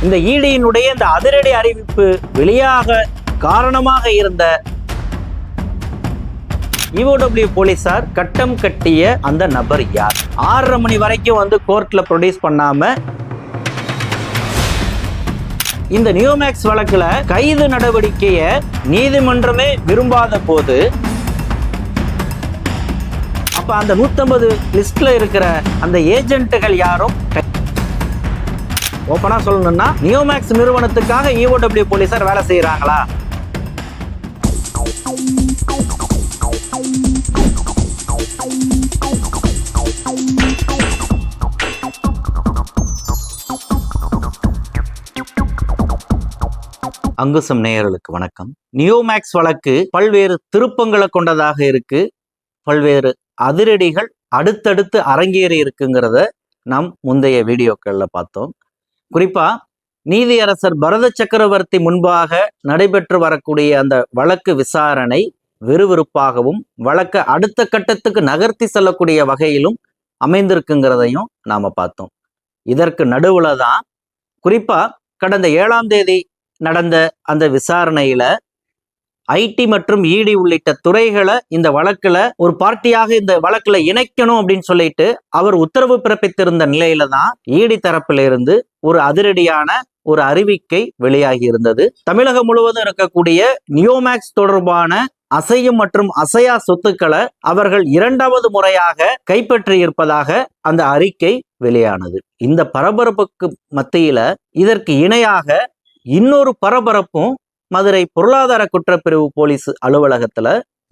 இந்த ஈடியினுடைய இந்த அதிரடி அறிவிப்பு வெளியாக காரணமாக இருந்த EOW போலீசார் கட்டம் கட்டிய அந்த நபர் யார்? 6:30 மணி வரைக்கும் கோர்ட்ல ப்ரொடியூஸ் பண்ணாம இந்த நியோமேக்ஸ் வழக்குல கைது நடவடிக்கையை நீதிமன்றமே விரும்பாத போது அப்ப அந்த 150 லிஸ்ட்ல இருக்கிற அந்த ஏஜென்ட்டுகள் யாரும் ஓப்பனா சொல்லணும்னா நியோமேக்ஸ் நிறுவனத்துக்காக EOW போலீசார் வேலை செய்யறாங்களா? அங்குசம் நேயர்களுக்கு வணக்கம். நியோமேக்ஸ் வழக்கு பல்வேறு திருப்பங்களை கொண்டதாக இருக்கு. பல்வேறு அதிரடிகள் அடுத்தடுத்து அரங்கேறி இருக்குங்கிறத நாம் முந்தைய வீடியோக்கள்ல பார்த்தோம். குறிப்பா நீதியரசர் பரத சக்கரவர்த்தி முன்பாக நடைபெற்று வரக்கூடிய அந்த வழக்கு விசாரணை விறுவிறுப்பாகவும் வழக்கை அடுத்த கட்டத்துக்கு நகர்த்தி செல்லக்கூடிய வகையிலும் அமைந்திருக்குங்கிறதையும் நாம பார்த்தோம். இதற்கு நடுவுல தான் குறிப்பா கடந்த 7ஆம் தேதி நடந்த அந்த விசாரணையில ஐடி மற்றும் இடி உள்ளிட்ட துறைகளை இந்த வழக்குல ஒரு பார்ட்டியாக இந்த வழக்குல இணைக்கணும் அப்படின்னு சொல்லிட்டு அவர் உத்தரவு பிறப்பித்திருந்த நிலையில தான் இடி தரப்பிலிருந்து ஒரு அதிரடியான ஒரு அறிவிக்கை வெளியாகி இருந்தது. தமிழகம் முழுவதும் இருக்கக்கூடிய நியோமேக்ஸ் தொடர்பான அசையும் மற்றும் அசையா சொத்துக்களை அவர்கள் 2வது முறையாக கைப்பற்றி இருப்பதாக அந்த அறிக்கை வெளியானது. இந்த பரபரப்புக்கு மத்தியில இதற்கு இணையாக இன்னொரு பரபரப்பும் மதுரை பொருளாதார குற்றப்பிரிவு போலீஸ் அலுவலகத்துல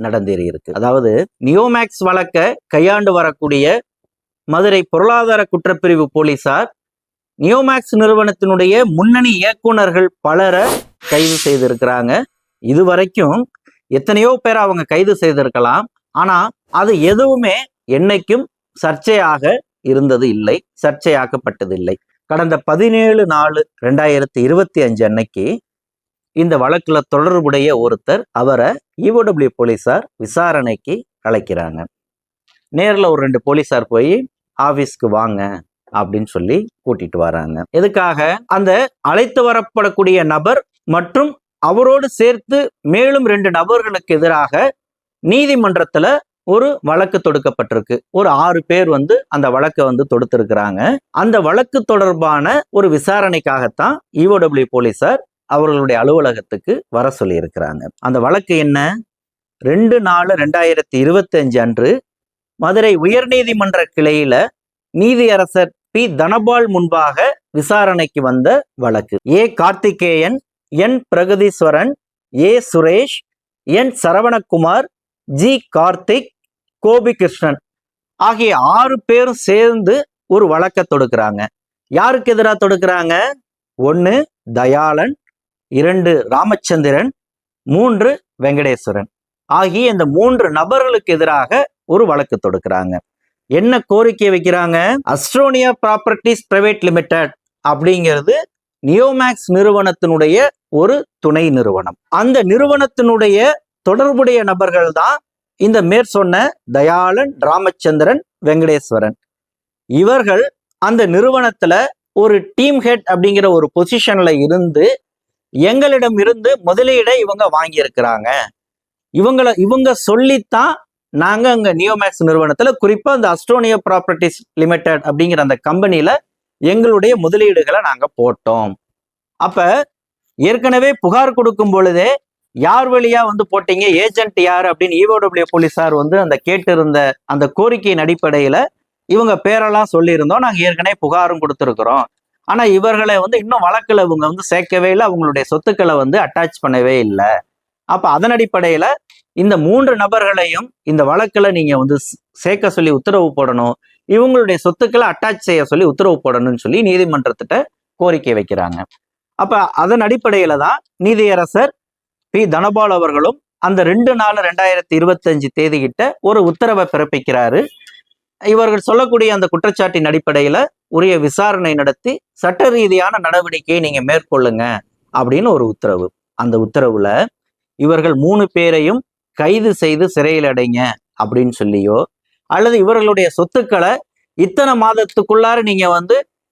நடந்தேறியிருக்கு. அதாவது நியோமேக்ஸ் வழக்க கையாண்டு வரக்கூடிய மதுரை பொருளாதார குற்றப்பிரிவு போலீசார் நியோமேக்ஸ் நிறுவனத்தினுடைய முன்னணி இயக்குனர்கள் பலரை கைது செய்திருக்கிறாங்க. இதுவரைக்கும் எத்தனையோ பேர் அவங்க கைது செய்திருக்கலாம். ஆனா அது எதுவுமே என்னைக்கும் சர்ச்சையாக இருந்தது இல்லை, சர்ச்சையாக்கப்பட்டது இல்லை. கடந்த 17/4/2025 அன்னைக்கு இந்த வழக்குல தொடர்புடைய ஒருத்தர் அவரை EOW போலீசார் விசாரணைக்கு அழைக்கிறாங்க. நேரில் ஒரு 2 போலீசார் போய் ஆபீஸ்க்கு வாங்க அப்படின்னு சொல்லி கூட்டிட்டு வராங்க. எதுக்காக? அந்த அழைத்து வரப்படக்கூடிய நபர் மற்றும் அவரோடு சேர்த்து மேலும் 2 நபர்களுக்கு எதிராக நீதிமன்றத்துல ஒரு வழக்கு தொடுக்கப்பட்டிருக்கு. ஒரு 6 பேர் அந்த வழக்கை தொடுத்திருக்கிறாங்க. அந்த வழக்கு தொடர்பான ஒரு விசாரணைக்காகத்தான் EOW போலீசார் அவர்களுடைய அலுவலகத்துக்கு வர சொல்லி இருக்கிறாங்க. அந்த வழக்கு என்ன? 2/4/2025 அன்று மதுரை உயர்நீதிமன்ற கிளையில நீதியரசர் பி தனபால் முன்பாக விசாரணைக்கு வந்த வழக்கு. ஏ கார்த்திகேயன், என் பிரகதீஸ்வரன், ஏ சுரேஷ், என் சரவணகுமார், ஜி கார்த்திக், கோபி கிருஷ்ணன் ஆகிய 6 பேரும் சேர்ந்து ஒரு வழக்கை தொடுக்கிறாங்க. யாருக்கு எதிராக தொடுக்கிறாங்க? 1 தயாளன், 2 ராமச்சந்திரன், 3 வெங்கடேஸ்வரன் ஆகிய இந்த 3 நபர்களுக்கு எதிராக ஒரு வழக்கு தொடுக்கிறாங்க. என்ன கோரிக்கை வைக்கிறாங்க? அஸ்ட்ரோனியா ப்ராப்பர்ட்டிஸ் பிரைவேட் லிமிடெட் அப்படிங்கிறது நியோமேக்ஸ் நிறுவனத்தினுடைய ஒரு துணை நிறுவனம். அந்த நிறுவனத்தினுடைய தொடர்புடைய நபர்கள் தான் இந்த மேற்சொன்ன தயாளன், ராமச்சந்திரன், வெங்கடேஸ்வரன். இவர்கள் அந்த நிறுவனத்துல ஒரு டீம் ஹெட் அப்படிங்கிற ஒரு பொசிஷன்ல இருந்து எங்களிடம் இருந்து முதலீடை இவங்க வாங்கி இருக்கிறாங்க. இவங்க சொல்லித்தான் நாங்க அங்க நியோமேக்ஸ் நிறுவனத்துல குறிப்பா அந்த அஸ்ட்ரோனியா ப்ராப்பர்ட்டிஸ் லிமிடெட் அப்படிங்கிற அந்த கம்பெனில எங்களுடைய முதலீடுகளை நாங்க போட்டோம். அப்ப ஏற்கனவே புகார் கொடுக்கும் பொழுதே யார் வழியா போட்டீங்க, ஏஜென்ட் யார் அப்படின்னு EOW போலீசார் அந்த கேட்டிருந்த அந்த கோரிக்கையின் அடிப்படையில இவங்க பேரெல்லாம் சொல்லியிருந்தோம். நாங்க ஏற்கனவே புகாரும் கொடுத்துருக்கிறோம். ஆனா இவர்களை இன்னும் வழக்குல இவங்க சேர்க்கவே இல்லை, அவங்களுடைய சொத்துக்களை அட்டாச் பண்ணவே இல்லை. அப்ப அதன் அடிப்படையில இந்த 3 நபர்களையும் இந்த வழக்குல நீங்க சேர்க்க சொல்லி உத்தரவு போடணும், இவங்களுடைய சொத்துக்களை அட்டாச் செய்ய சொல்லி உத்தரவு போடணும்னு சொல்லி நீதிமன்றத்திட்ட கோரிக்கை வைக்கிறாங்க. அப்ப அதன் அடிப்படையில தான் நீதியரசர் பி தனபால் அவர்களும் அந்த 2/4/2025 தேதியிட்ட ஒரு உத்தரவை பிறப்பிக்கிறாரு. இவர்கள் சொல்லக்கூடிய அந்த குற்றச்சாட்டின் அடிப்படையில உரிய விசாரணை நடத்தி சட்ட ரீதியான நடவடிக்கையை நீங்க மேற்கொள்ளுங்க அப்படின்னு ஒரு உத்தரவு. அந்த உத்தரவுல இவர்கள் 3 பேரையும் கைது செய்து சிறையில் அடைங்க அப்படின்னு சொல்லியோ அல்லது இவர்களுடைய சொத்துக்களை இத்தனை மாதத்துக்குள்ளார நீங்க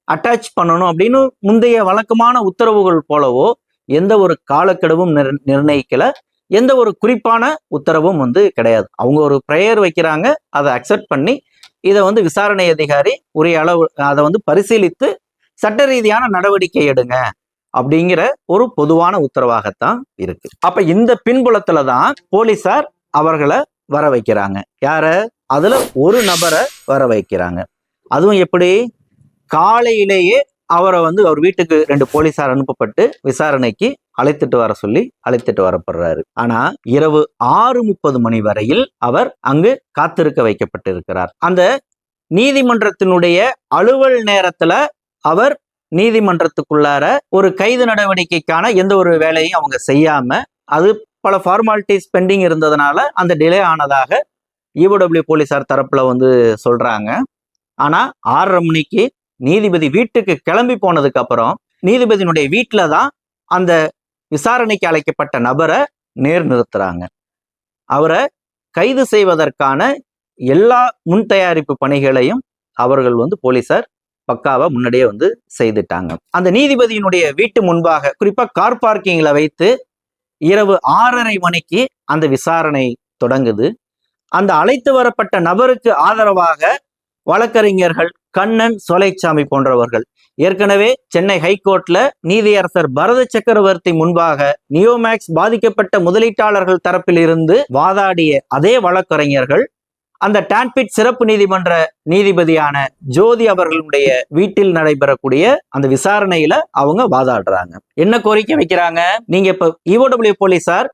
அட்டாச் பண்ணணும் அப்படின்னு முந்தைய வழக்கமான உத்தரவுகள் போலவோ எந்த ஒரு காலக்கெடுவும் நிர்ணயிக்கல, எந்த ஒரு குறிப்பான உத்தரவும் கிடையாது. அவங்க ஒரு பிரேயர் வைக்கிறாங்க, அதை அக்செப்ட் பண்ணி இதை விசாரணை அதிகாரி உரிய அளவு அதை பரிசீலித்து சட்ட ரீதியான நடவடிக்கை எடுங்க அப்படிங்கிற ஒரு பொதுவான உத்தரவாகத்தான் இருக்கு. அப்ப இந்த பின்புலத்துல தான் போலீசார் அவர்களை வர வைக்கிறாங்க. யார? அதுல ஒரு நபரை வர வைக்கிறாங்க. அதுவும் எப்படி? காலையிலேயே அவரை அவர் வீட்டுக்கு 2 போலீசார் அனுப்பப்பட்டு விசாரணைக்கு அழைத்துட்டு வர சொல்லி அழைத்துட்டு வரப்படுறாரு. ஆனா இரவு 6:30 மணி வரையில் அவர் அங்கு காத்திருக்க வைக்கப்பட்டிருக்கிறார். அந்த நீதிமன்றத்தினுடைய அலுவல் நேரத்துல அவர் நீதிமன்றத்துக்குள்ளார ஒரு கைது நடவடிக்கைக்கான எந்த ஒரு வேலையும் அவங்க செய்யாம, அது பல ஃபார்மாலிட்டிஸ் பெண்டிங் இருந்ததுனால அந்த டிலே ஆனதாக EOW போலீசார் தரப்புல சொல்றாங்க. ஆனா 6:30 மணிக்கு நீதிபதி வீட்டுக்கு கிளம்பி போனதுக்கு அப்புறம் நீதிபதியினுடைய வீட்டுல தான் அந்த விசாரணைக்கு அழைக்கப்பட்ட நபரை நேர் நிறுத்துறாங்க. அவரை கைது செய்வதற்கான எல்லா முன் தயாரிப்பு பணிகளையும் அவர்கள் போலீசார் பக்காவா முன்னாடியே செய்துட்டாங்க. அந்த நீதிபதியினுடைய வீட்டு முன்பாக, குறிப்பா கார் பார்க்கிங்ல வைத்து இரவு 6:30 மணிக்கு அந்த விசாரணை தொடங்குது. அந்த அழைத்து வரப்பட்ட நபருக்கு ஆதரவாக வழக்கறிஞர்கள் கண்ணன், சோலைச்சாமி போன்றவர்கள் ஏற்கனவே சென்னை ஹைகோர்ட்ல நீதியரசர் பரத சக்கரவர்த்தி முன்பாக நியோமேக்ஸ் பாதிக்கப்பட்ட முதலீட்டாளர்கள் தரப்பில் இருந்து வாதாடிய அதே வழக்கறிஞர்கள் அந்த டான்பிட் சிறப்பு நீதிமன்ற நீதிபதியான ஜோதி அவர்களுடைய வீட்டில் நடைபெறக்கூடிய அந்த விசாரணையில அவங்க வாதாடுறாங்க. என்ன கோரிக்கை வைக்கிறாங்க? நீங்க இப்ப EOW போலீசார்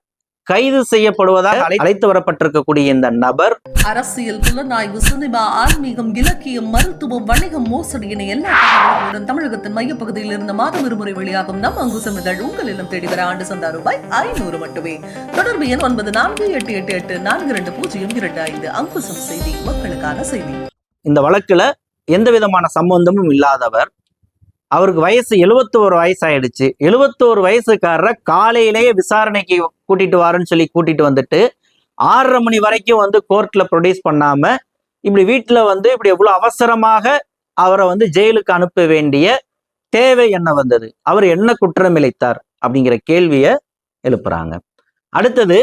கைது செய்யப்படுவதாக அழைத்து வரப்பட்டிருக்கக்கூடிய இந்த நபர் அரசியல், புலனாய்வு, சினிமா, ஆன்மீகம், இலக்கியம், மருத்துவம், வணிகம், மோசடி என எல்லா தகவல்களுடன் தமிழகத்தின் மையப்பகுதியில் இருந்து மாதம் இருமுறை வெளியாகும் நம் அங்குசம் இதழ் உங்கள் இல்லம் தேடி வர ஆண்டு சந்தா ரூபாய் 500 மட்டுமே. தொடர்பு எண் 9488884025. அங்குசம் செய்தி, மக்களுக்கான செய்தி. இந்த வழக்குல எந்த விதமான சம்பந்தமும் இல்லாதவர், அவருக்கு வயசு 71 வயசு ஆயிடுச்சு. 71 வயசுக்காரரை காலையிலேயே விசாரணைக்கு கூட்டிட்டு வாருன்னு சொல்லி கூட்டிட்டு வந்துட்டு 6:30 மணி வரைக்கும் கோர்ட்ல ப்ரொடியூஸ் பண்ணாம இப்படி வீட்டுல இப்படி எவ்வளவு அவசரமாக அவரை ஜெயிலுக்கு அனுப்ப வேண்டிய தேவை என்ன வந்தது? அவர் என்ன குற்றம் இழைத்தார் அப்படிங்கிற கேள்வியை எழுப்புறாங்க. அடுத்தது,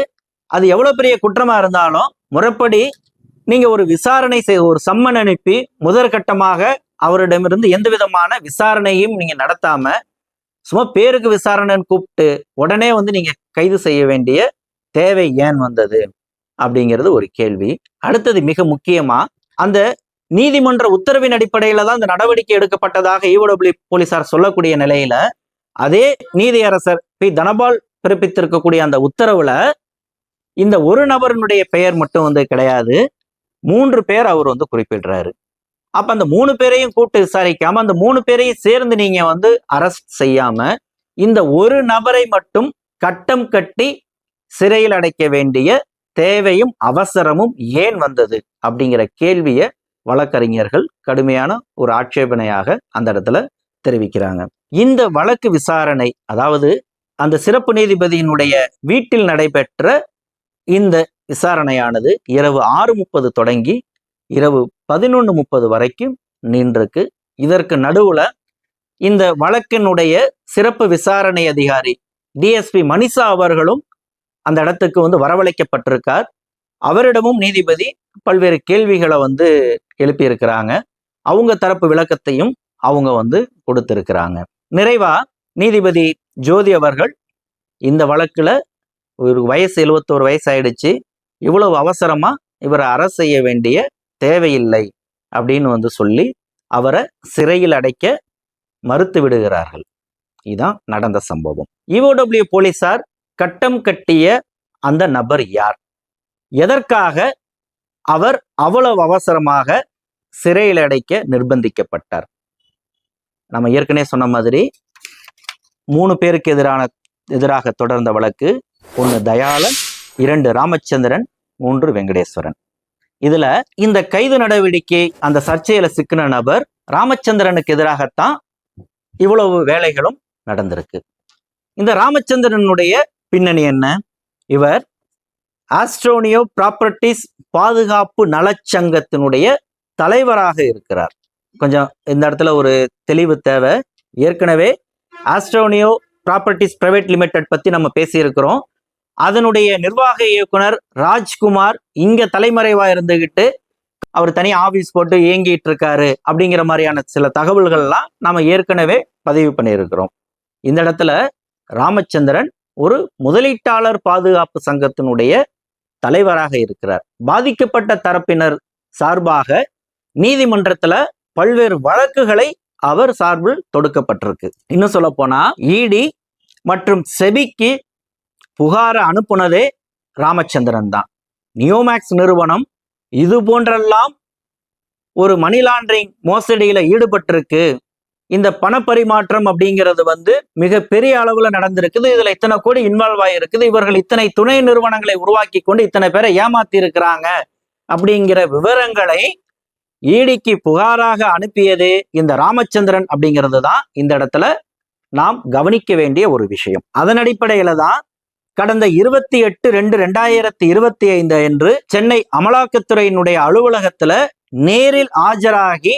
அது எவ்வளவு பெரிய குற்றமா இருந்தாலும் முறைப்படி நீங்க ஒரு விசாரணை ஒரு சம்மன் அனுப்பி முதற்கட்டமாக அவரிடமிருந்து எந்த விதமான விசாரணையும் நீங்க நடத்தாம சும்மா பேருக்கு விசாரணைன்னு கூப்பிட்டு உடனே நீங்க கைது செய்ய வேண்டிய தேவை ஏன் வந்தது அப்படிங்கிறது ஒரு கேள்வி. அடுத்தது, மிக முக்கியமா, அந்த நீதிமன்ற உத்தரவின் அடிப்படையில தான் இந்த நடவடிக்கை எடுக்கப்பட்டதாக EOW போலீசார் சொல்லக்கூடிய நிலையில அதே நீதியரசர் பி தனபால் பிறப்பித்திருக்கக்கூடிய அந்த உத்தரவுல இந்த ஒரு நபரினுடைய பெயர் மட்டும் கிடையாது, 3 பேர் அவர் குறிப்பிடுறாரு. அப்ப அந்த 3 பேரையும் கூப்பிட்டு விசாரிக்காம அந்த 3 பேரையும் சேர்ந்து நீங்க அரெஸ்ட் செய்யாம இந்த ஒரு நபரை மட்டும் கட்டம் கட்டி சிறையில் அடைக்க வேண்டிய தேவையும் அவசரமும் ஏன் வந்தது அப்படிங்கிற கேள்வியை வழக்கறிஞர்கள் கடுமையான ஒரு ஆட்சேபனையாக அந்த இடத்துல தெரிவிக்கிறாங்க. இந்த வழக்கு விசாரணை, அதாவது அந்த சிறப்பு நீதிபதியினுடைய வீட்டில் நடைபெற்ற இந்த விசாரணையானது இரவு 6:30 தொடங்கி இரவு 11:30 வரைக்கும் நின்றிருக்கு. இதற்கு நடுவுல இந்த வழக்கினுடைய சிறப்பு விசாரணை அதிகாரி DSP மணிஷா அவர்களும் அந்த இடத்துக்கு வரவழைக்கப்பட்டிருக்கார். அவரிடமும் நீதிபதி பல்வேறு கேள்விகளை எழுப்பியிருக்கிறாங்க. அவங்க தரப்பு விளக்கத்தையும் அவங்க கொடுத்திருக்கிறாங்க. நிறைவா நீதிபதி ஜோதி அவர்கள் இந்த வழக்குல ஒரு வயசு 71 வயசு ஆயிடுச்சு, இவ்வளவு அவசரமா இவரை அரெஸ்ட் செய்ய வேண்டிய தேவையில்லை அப்படின்னு சொல்லி அவரை சிறையில் அடைக்க மறுத்து விடுகிறார்கள். இதுதான் நடந்த சம்பவம். EOW போலீசார் கட்டம் கட்டிய அந்த நபர் யார்? எதற்காக அவர் அவ்வளவு அவசரமாக சிறையில் அடைக்க நிர்பந்திக்கப்பட்டார்? நம்ம ஏற்கனவே சொன்ன மாதிரி 3 பேருக்கு எதிராக தொடர்ந்த வழக்கு. 1 தயாளன், 2 ராமச்சந்திரன், 3 வெங்கடேஸ்வரன். இதுல இந்த கைது நடவடிக்கை அந்த சர்ச்சையில சிக்கின நபர் ராமச்சந்திரனுக்கு எதிராகத்தான் இவ்வளவு வேலைகளும் நடந்திருக்கு. இந்த ராமச்சந்திரனுடைய பின்னணி என்ன? இவர் ஆஸ்ட்ரோனியோ ப்ராப்பர்ட்டிஸ் பாதுகாப்பு நலச்சங்கத்தினுடைய தலைவராக இருக்கிறார். கொஞ்சம் இந்த இடத்துல ஒரு தெளிவு தேவை. ஏற்கனவே ஆஸ்ட்ரோனியோ ப்ராப்பர்ட்டிஸ் பிரைவேட் லிமிடெட் பத்தி நம்ம பேசியிருக்கிறோம். அதனுடைய நிர்வாக இயக்குனர் ராஜ்குமார் இங்க தலைமறைவா இருந்துகிட்டு அவர் தனி ஆபீஸ் போட்டு இயங்கிட்டு இருக்காரு அப்படிங்கிற மாதிரியான சில தகவல்கள்லாம் நாம ஏற்கனவே பதிவு பண்ணியிருக்கிறோம். இந்த இடத்துல ராமச்சந்திரன் ஒரு முதலீட்டாளர் பாதுகாப்பு சங்கத்தினுடைய தலைவராக இருக்கிறார். பாதிக்கப்பட்ட தரப்பினர் சார்பாக நீதிமன்றத்துல பல்வேறு வழக்குகளை அவர் சார்பில் தொடுக்கப்பட்டிருக்கு. இன்னும் சொல்ல போனா இடி மற்றும் செபிக்கு புகாரை அனுப்புனதே ராமச்சந்திரன் தான். நியோமேக்ஸ் நிறுவனம் இது போன்றெல்லாம் ஒரு மணி லாண்டரிங் மோசடியில ஈடுபட்டிருக்கு, இந்த பணப்பரிமாற்றம் அப்படிங்கிறது மிக பெரிய அளவுல நடந்திருக்குது, இதுல இத்தனை கோடி இன்வால்வ் ஆகிருக்குது, இவர்கள் இத்தனை துணை நிறுவனங்களை உருவாக்கி கொண்டு இத்தனை பேரை ஏமாத்தி இருக்கிறாங்க அப்படிங்கிற விவரங்களை ஈடிக்கு புகாராக அனுப்பியதே இந்த ராமச்சந்திரன் அப்படிங்கிறது தான் இந்த இடத்துல நாம் கவனிக்க வேண்டிய ஒரு விஷயம். அதன் அடிப்படையில தான் கடந்த 28/2/2025 அன்று சென்னை அமலாக்கத்துறையினுடைய அலுவலகத்துல நேரில் ஆஜராகி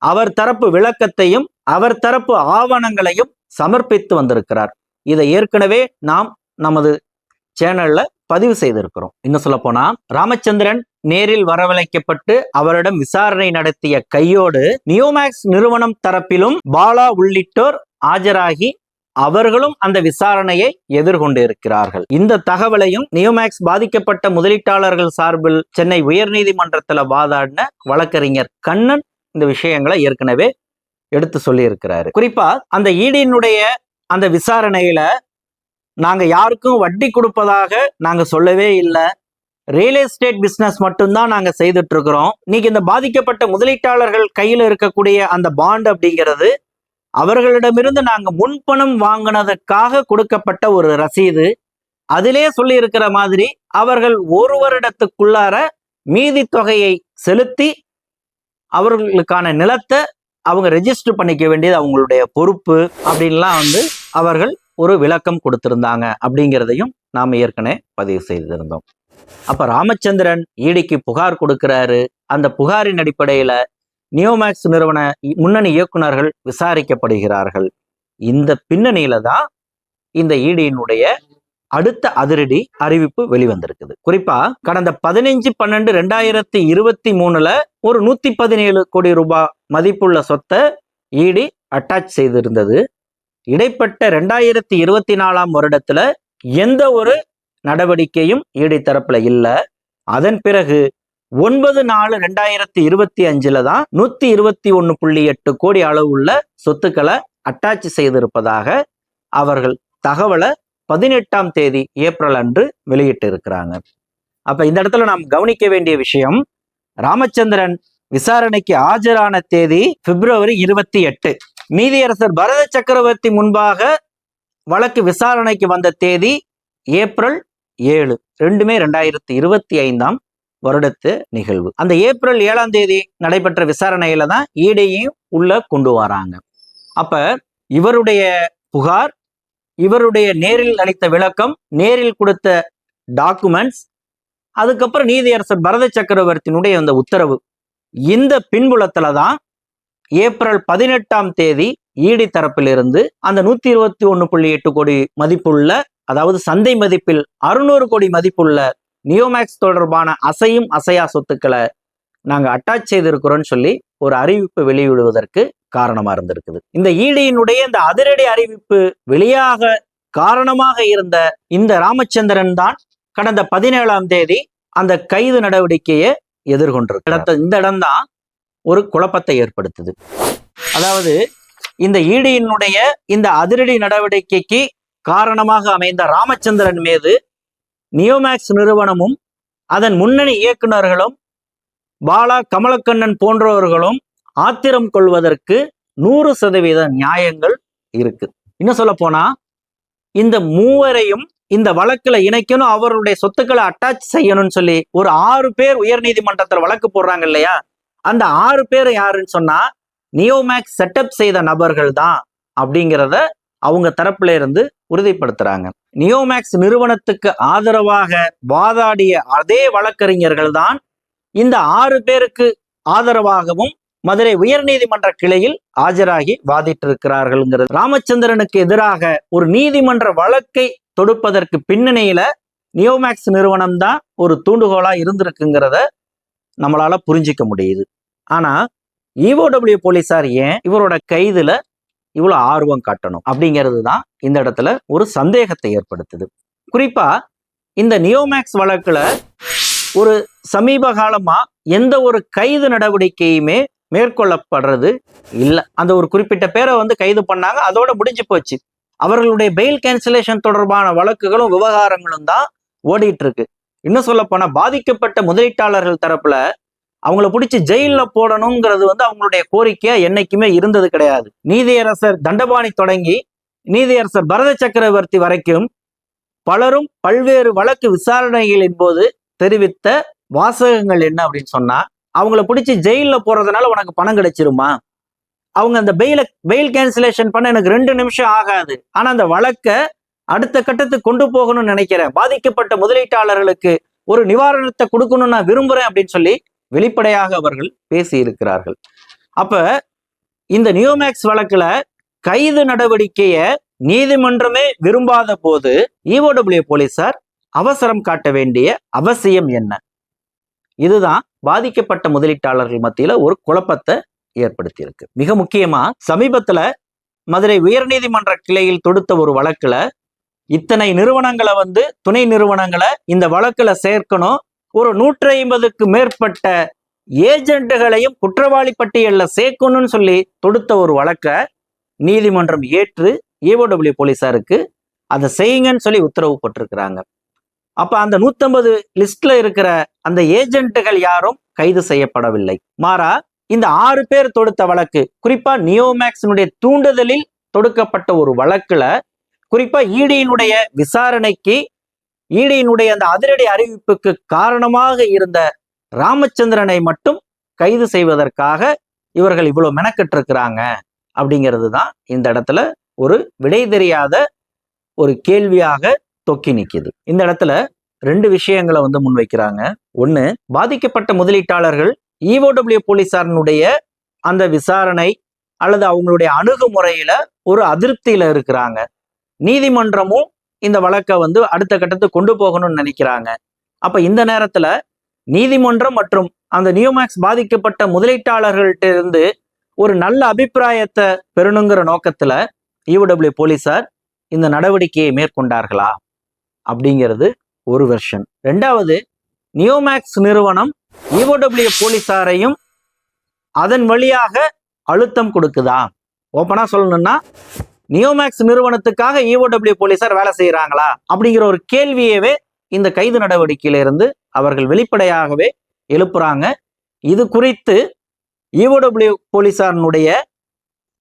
அவர் தரப்பு விளக்கத்தையும் அவர் தரப்பு ஆவணங்களையும் சமர்ப்பித்து வந்திருக்கிறார். இதை ஏற்கனவே நாம் நமது சேனல்ல பதிவு செய்திருக்கிறோம். இன்னும் சொல்ல போனா ராமச்சந்திரன் நேரில் வரவழைக்கப்பட்டு அவரிடம் விசாரணை நடத்திய கையோடு நியோமேக்ஸ் நிறுவனம் தரப்பிலும் பாலா உள்ளிட்டோர் ஆஜராகி அவர்களும் அந்த விசாரணையை எதிர்கொண்டு இருக்கிறார்கள். இந்த தகவலையும் நியோமேக்ஸ் பாதிக்கப்பட்ட முதலீட்டாளர்கள் சார்பில் சென்னை உயர்நீதிமன்றத்தில் வாதாடின வழக்கறிஞர் கண்ணன் இந்த விஷயங்களை ஏற்கனவே எடுத்து சொல்லி இருக்கிறாரு. குறிப்பா அந்த ஈடியினுடைய அந்த விசாரணையில நாங்க யாருக்கும் வட்டி கொடுப்பதாக நாங்க சொல்லவே இல்லை, ரியல் எஸ்டேட் பிசினஸ் மட்டும்தான் நாங்க செய்துட்டு இருக்கிறோம். இன்னைக்கு இந்த பாதிக்கப்பட்ட முதலீட்டாளர்கள் கையில இருக்கக்கூடிய அந்த பாண்ட் அப்படிங்கிறது அவர்களிடமிருந்து நாங்க முன்பணம் வாங்கினதுக்காக கொடுக்கப்பட்ட ஒரு ரசீது. அதிலே சொல்லி இருக்கிற மாதிரி அவர்கள் ஒரு வருடத்துக்குள்ளார மீதி தொகையை செலுத்தி அவர்களுக்கான நிலத்தை அவங்க ரெஜிஸ்டர் பண்ணிக்க வேண்டியது அவங்களுடைய பொறுப்பு அப்படின்லாம் அவர்கள் ஒரு விளக்கம் கொடுத்திருந்தாங்க அப்படிங்கிறதையும் நாம் ஏற்கனவே பதிவு செய்திருந்தோம். அப்ப ராமச்சந்திரன் ஈடிக்கு புகார் கொடுக்கிறாரு. அந்த புகாரின் அடிப்படையில நியோமேக்ஸ் நிறுவன முன்னணி இயக்குநர்கள் விசாரிக்கப்படுகிறார்கள். இந்த பின்னணியில தான் இந்த ஈடியினுடைய அடுத்த அதிரடி அறிவிப்பு வெளிவந்திருக்குது. குறிப்பா கடந்த 15/12/2023 ஒரு 117 கோடி ரூபாய் மதிப்புள்ள சொத்தை ஈடி அட்டாச் செய்திருந்தது. இடைப்பட்ட 2024 வருடத்துல எந்த ஒரு நடவடிக்கையும் ஈடி தரப்புல இல்லை. அதன் பிறகு 9/4/2025 தான் 121.8 கோடி அளவுள்ள சொத்துக்களை அட்டாச் செய்திருப்பதாக அவர்கள் தகவலை 18ஆம் தேதி ஏப்ரல் அன்று வெளியிட்டு இருக்கிறாங்க. அப்ப இந்த இடத்துல நாம் கவனிக்க வேண்டிய விஷயம், ராமச்சந்திரன் விசாரணைக்கு ஆஜரான தேதி பிப்ரவரி 28, நீதியரசர் பரத சக்கரவர்த்தி முன்பாக வழக்கு விசாரணைக்கு வந்த தேதி ஏப்ரல் 7, ரெண்டுமே 2025 வருடத்து நிகழ்வு. அந்த ஏப்ரல் 7ஆம் தேதி நடைபெற்ற விசாரணையில தான் ஈடியையும் உள்ள கொண்டு வராங்க. அப்ப இவருடைய புகார், இவருடைய நேரில் அளித்த விளக்கம், நேரில் கொடுத்த டாக்குமெண்ட்ஸ், அதுக்கப்புறம் நீதியரசர் பரத சக்கரவர்த்தியினுடைய அந்த உத்தரவு, இந்த பின்புலத்துல தான் ஏப்ரல் 18ஆம் தேதி ஈடி தரப்பிலிருந்து அந்த 121.8 கோடி மதிப்புள்ள, அதாவது சந்தை மதிப்பில் 600 கோடி மதிப்புள்ள நியோமேக்ஸ் தொடர்பான அசையும் அசையா சொத்துக்களை நாங்க அட்டாச் செய்திருக்கிறோம்னு சொல்லி ஒரு அறிவிப்பு வெளியிடுவதற்கு காரணமா இருந்திருக்குது. இந்த ஈடியினுடைய இந்த அதிரடி அறிவிப்பு வெளியாக காரணமாக இருந்த இந்த ராமச்சந்திரன் தான் கடந்த 17ஆம் தேதி அந்த கைது நடவடிக்கையை எதிர்கொண்டிருக்கு. இந்த இடம்தான் ஒரு குழப்பத்தை ஏற்படுத்துது. அதாவது இந்த ஈடியினுடைய இந்த அதிரடி நடவடிக்கைக்கு காரணமாக அமைந்த ராமச்சந்திரன் மீது நியோமேக்ஸ் நிறுவனமும் அதன் முன்னணி இயக்குநர்களும் பாலா, கமலக்கண்ணன் போன்றவர்களும் ஆத்திரம் கொள்வதற்கு 100% நியாயங்கள் இருக்கு. இன்னும் சொல்ல போனா இந்த மூவரையும் இந்த வழக்குல இணைக்கணும், அவருடைய சொத்துக்களை அட்டாச் செய்யணும்னு சொல்லி ஒரு 6 பேர் உயர்நீதிமன்றத்தில் வழக்கு போடுறாங்க இல்லையா, அந்த 6 பேர் யாருன்னு சொன்னா நியோமேக்ஸ் செட்டப் செய்த நபர்கள் தான் அப்படிங்கிறத அவங்க தரப்புல இருந்து உறுதிப்படுத்துறாங்க. நியோமேக்ஸ் நிறுவனத்துக்கு ஆதரவாக வாதாடிய அதே வழக்கறிஞர்கள் தான் இந்த 6 பேருக்கு ஆதரவாகவும் மதுரை உயர்நீதிமன்ற கிளையில் ஆஜராகி வாதிட்டு இருக்கிறார்கள்ங்கிறது. ராமச்சந்திரனுக்கு எதிராக ஒரு நீதிமன்ற வழக்கை தொடுப்பதற்கு பின்னணியில நியோமேக்ஸ் நிறுவனம் தான் ஒரு தூண்டுகோலா இருந்திருக்குங்கிறத நம்மளால புரிஞ்சிக்க முடியுது. ஆனா EOW போலீசார் ஏன் இவரோட கைதுல இவ்வளவு ஆர்வம் காட்டணும் அப்படிங்கிறது தான் இந்த இடத்துல ஒரு சந்தேகத்தை ஏற்படுத்துது. குறிப்பா இந்த நியோமேக்ஸ் வழக்குல ஒரு சமீப காலமா எந்த ஒரு கைது நடவடிக்கையுமே மேற்கொள்ளப்படுறது இல்லை. அந்த ஒரு குறிப்பிட்ட பேரை கைது பண்ணாங்க, அதோட முடிஞ்சு போச்சு. அவர்களுடைய பெயில் கேன்சலேஷன் தொடர்பான வழக்குகளும் விவகாரங்களும் தான் ஓடிட்டு இருக்கு. இன்னும் சொல்ல போனா பாதிக்கப்பட்ட முதலீட்டாளர்கள் தரப்புல அவங்கள பிடிச்சி ஜெயில போடணுங்கிறது அவங்களுடைய கோரிக்கையா என்னைக்குமே இருந்தது கிடையாது. நீதியரசர் தண்டபாணி தொடங்கி நீதியரசர் பரத சக்கரவர்த்தி வரைக்கும் பலரும் பல்வேறு வழக்கு விசாரணைகளின் போது தெரிவித்த வாசகங்கள் என்ன அப்படின்னு சொன்னா, அவங்கள பிடிச்சி ஜெயில போறதுனால உனக்கு பணம் கிடைச்சிருமா, அவங்க அந்த பெயில் கேன்சலேஷன் பண்ண எனக்கு 2 நிமிஷம் ஆகாது, ஆனா அந்த வழக்க அடுத்த கட்டத்துக்கு கொண்டு போகணும்னு நினைக்கிறேன், பாதிக்கப்பட்ட முதலீட்டாளர்களுக்கு ஒரு நிவாரணத்தை கொடுக்கணும்னு நான் விரும்புறேன் அப்படின்னு சொல்லி வெளிப்படையாக அவர்கள் பேசி இருக்கிறார்கள். அப்ப இந்த நியோமேக்ஸ் வழக்குல கைது நடவடிக்கைய நீதிமன்றமே விரும்பாத போது EOW போலீசார் அவசரம் காட்ட வேண்டிய அவசியம் என்ன? இதுதான் பாதிக்கப்பட்ட முதலீட்டாளர்கள் மத்தியில ஒரு குழப்பத்தை ஏற்படுத்தி இருக்கு. மிக முக்கியமா சமீபத்துல மதுரை உயர்நீதிமன்ற கிளையில் தொடுத்த ஒரு வழக்குல இத்தனை நிறுவனங்களை துணை நிறுவனங்களை இந்த வழக்குல சேர்க்கணும், ஒரு 150க்கு மேற்பட்ட ஏஜென்ட்டுகளையும் குற்றவாளி பட்டியல்ல சேர்க்கணும்னு சொல்லி தொடுத்த ஒரு வழக்க நீதிமன்றம் ஏற்று EOW போலீசாருக்கு அதை செய்யுங்கன்னு சொல்லி உத்தரவு போட்டிருக்கிறாங்க. அப்ப அந்த 150 லிஸ்ட்ல இருக்கிற அந்த ஏஜென்ட்டுகள் யாரும் கைது செய்யப்படவில்லை. மாறா இந்த 6 பேர் தொடுத்த வழக்கு, குறிப்பா நியோமேக்ஸினுடைய தூண்டுதலில் தொடுக்கப்பட்ட ஒரு வழக்குல, குறிப்பா ஈடியினுடைய விசாரணைக்கு ஈடியினுடைய அந்த அதிரடி அறிவிப்புக்கு காரணமாக இருந்த ராமச்சந்திரனை மட்டும் கைது செய்வதற்காக இவர்கள் இவ்வளவு மெனக்கெட்டு இருக்கிறாங்க அப்படிங்கிறது தான் இந்த இடத்துல ஒரு விடை தெரியாத ஒரு கேள்வியாக தொக்கி நிக்குது. இந்த இடத்துல 2 விஷயங்களை முன்வைக்கிறாங்க. ஒண்ணு, பாதிக்கப்பட்ட முதலீட்டாளர்கள் EOW போலீசாரினுடைய அந்த விசாரணை அல்லது அவங்களுடைய அணுகுமுறையில ஒரு அதிருப்தியில இருக்கிறாங்க. நீதிமன்றமும் இந்த வழக்கை அடுத்த கட்டத்துக்கு கொண்டு போகணும்னு நினைக்கிறாங்க. அப்ப இந்த நேரத்துல நீதிமன்றம் மற்றும் அந்த நியோமேக்ஸ் பாதிக்கப்பட்ட முதலீட்டாளர்கள்ட்ட இருந்து ஒரு நல்ல அபிப்பிராயத்தை பெறணுங்கிற நோக்கத்துல EOW போலீசார் இந்த நடவடிக்கையை மேற்கொண்டார்களா அப்படிங்கிறது ஒரு வெர்ஷன். 2வது, நியோமேக்ஸ் நிறுவனம் EOW போலீசாரையும் அதன் வழியாக அழுத்தம் கொடுக்குதா? ஓப்பனா சொல்லணும்னா நியோமேக்ஸ் நிறுவனத்துக்காக EOW போலீசார் வேலை செய்யறாங்களா அப்படிங்கிற ஒரு கேள்வியவே இந்த கைது நடவடிக்கையிலிருந்து அவர்கள் வெளிப்படையாகவே எழுப்புறாங்க. இது குறித்து EOW போலீசாரினுடைய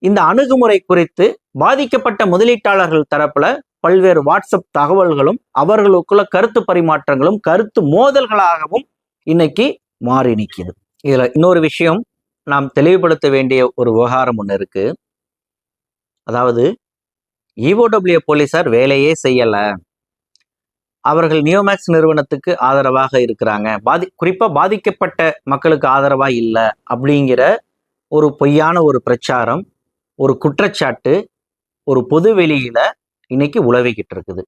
இந்த அணுகுமுறை குறித்து பாதிக்கப்பட்ட முதலீட்டாளர்கள் தரப்புல பல்வேறு வாட்ஸ்அப் தகவல்களும் அவர்களுக்குள்ள கருத்து பரிமாற்றங்களும் கருத்து மோதல்களாகவும் இன்னைக்கு மாறி நிற்கிது. இதுல இன்னொரு விஷயம் நாம் தெளிவுபடுத்த வேண்டிய ஒரு விவகாரம் ஒண்ணு இருக்கு. அதாவது EOW போலீசார் வேலையே செய்யல, அவர்கள் நியோமேக்ஸ் நிறுவனத்துக்கு ஆதரவாக இருக்கிறாங்க, குறிப்பா பாதிக்கப்பட்ட மக்களுக்கு ஆதரவா இல்லை அப்படிங்கிற ஒரு பொய்யான ஒரு பிரச்சாரம், ஒரு குற்றச்சாட்டு ஒரு பொது வெளியில இன்னைக்கு உலவிக்கிட்டு இருக்குது.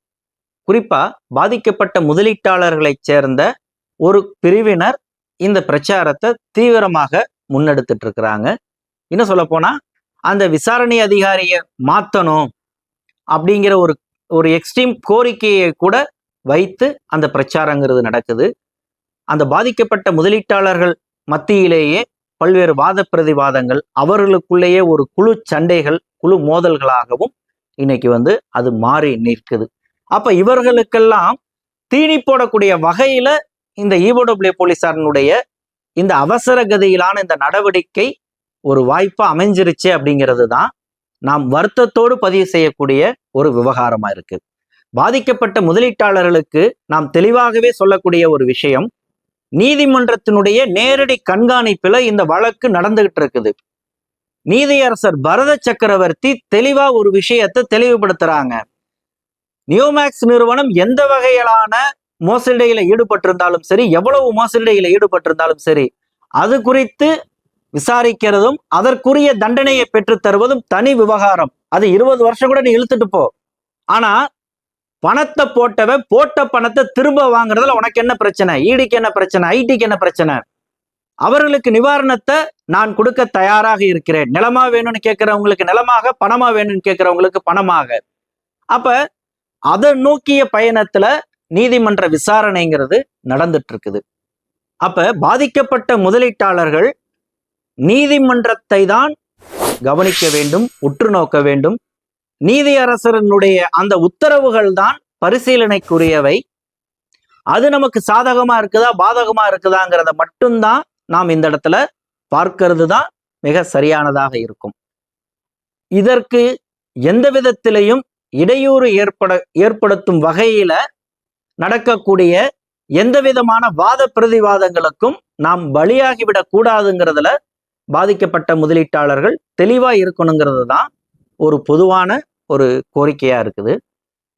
குறிப்பா பாதிக்கப்பட்ட முதலீட்டாளர்களை சேர்ந்த ஒரு பிரிவினர் இந்த பிரச்சாரத்தை தீவிரமாக முன்னெடுத்துட்டு இருக்கிறாங்க. இன்னும் சொல்ல போனா அந்த விசாரணை அதிகாரியை மாத்தணும் அப்படிங்கிற ஒரு எக்ஸ்ட்ரீம் கோரிக்கையை கூட வைத்து அந்த பிரச்சாரங்கிறது நடக்குது. அந்த பாதிக்கப்பட்ட முதலீட்டாளர்கள் மத்தியிலேயே பல்வேறு வாத பிரதிவாதங்கள், அவர்களுக்குள்ளேயே ஒரு குழு சண்டைகள், குழு மோதல்களாகவும் இன்னைக்கு அது மாறி நிற்குது. அப்ப இவர்களுக்கெல்லாம் தீனி போடக்கூடிய வகையில இந்த EOW போலீசாரினுடைய இந்த அவசர கதியிலான இந்த நடவடிக்கை ஒரு வாய்ப்பா அமைஞ்சிருச்சு அப்படிங்கிறது தான் நாம் வருத்தத்தோடு பதிவு செய்யக்கூடிய ஒரு விவகாரமா இருக்கு. பாதிக்கப்பட்ட முதலீட்டாளர்களுக்கு நாம் தெளிவாகவே சொல்லக்கூடிய ஒரு விஷயம், நீதிமன்றத்தினுடைய நேரடி கண்காணிப்புல இந்த வழக்கு நடந்துகிட்டு இருக்குது. நீதியரசர் பரத சக்கரவர்த்தி தெளிவா ஒரு விஷயத்தை தெளிவுபடுத்துறாங்க. நியோமேக்ஸ் நிறுவனம் எந்த வகையிலான மோசடியில ஈடுபட்டிருந்தாலும் சரி, எவ்வளவு மோசடியில ஈடுபட்டிருந்தாலும் சரி, அது குறித்து விசாரிக்கிறதும் அதற்குரிய தண்டனையை பெற்றுத் தருவதும் தனி விவகாரம். அது 20 வருஷம் கூட நீ இழுத்துட்டு போ. ஆனா பணத்தை போட்டவன் போட்ட பணத்தை திரும்ப வாங்குறதுல உனக்கு என்ன பிரச்சனை? ஈடிக்கு என்ன பிரச்சனை? ஐடிக்கு என்ன பிரச்சனை? அவர்களுக்கு நிவாரணத்தை நான் கொடுக்க தயாராக இருக்கிறேன். நிலமா வேணும்னு கேட்கிறவங்களுக்கு நிலமாக, பணமா வேணும்னு கேட்கிறவங்களுக்கு பணமாக. அப்ப அதை நோக்கிய பயணத்துல நீதிமன்ற விசாரணைங்கிறது நடந்துட்டு இருக்குது. அப்ப பாதிக்கப்பட்ட முதலீட்டாளர்கள் நீதிமன்றத்தை தான் கவனிக்க வேண்டும், உற்று நோக்க வேண்டும். நீதியரசரனுடைய அந்த உத்தரவுகள் தான் பரிசீலனைக்குரியவை. அது நமக்கு சாதகமா இருக்குதா பாதகமா இருக்குதாங்கிறத மட்டும்தான் நாம் இந்த இடத்துல பார்க்கிறது தான் மிக சரியானதாக இருக்கும். இதற்கு எந்த விதத்திலையும் இடையூறு ஏற்படுத்தும் வகையில நடக்கக்கூடிய எந்த விதமான வாத பிரதிவாதங்களுக்கும் நாம் பலியாகிவிடக் கூடாதுங்கிறதுல பாதிக்கப்பட்ட முதலீட்டாளர்கள் தெளிவா இருக்கணுங்கிறது தான் ஒரு பொதுவான ஒரு கோரிக்கையா இருக்குது.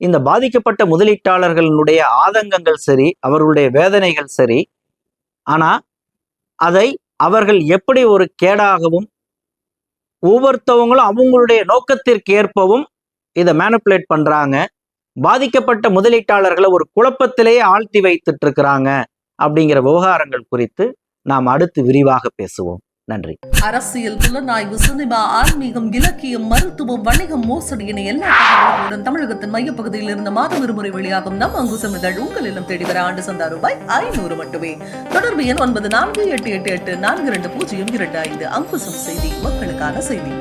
இந்த பாதிக்கப்பட்ட முதலீட்டாளர்களுடைய ஆதங்கங்கள் சரி, அவர்களுடைய வேதனைகள் சரி, ஆனா அதை அவர்கள் எப்படி ஒரு கேடாகவும் ஒவ்வொருத்தவங்களும் அவங்களுடைய நோக்கத்திற்கு ஏற்பவும் இதை மேனிப்புலேட் பண்றாங்க. பாதிக்கப்பட்ட முதலீட்டாளர்களை ஒரு குழப்பத்திலேயே ஆழ்த்தி வைத்துட்டு இருக்கிறாங்க அப்படிங்கிற விவகாரங்கள் குறித்து நாம் அடுத்து விரிவாக பேசுவோம். நன்றி. அரசியல், புலனாய்வு, சினிமா, ஆன்மீகம், இலக்கியம், மருத்துவம், வணிகம், மோசடி என எல்லா தகவல்களுடன் தமிழகத்தின் மையப்பகுதியில் இருந்த மாத விடுமுறை வெளியாகும் நம் அங்குசம் இதழ் உங்கள் இல்லம் தேடி வர ஆண்டு சந்தா ரூபாய் 500 மட்டுமே. தொடர்பு எண் 9488842025. அங்குசம் செய்தி, மக்களுக்கான செய்தி.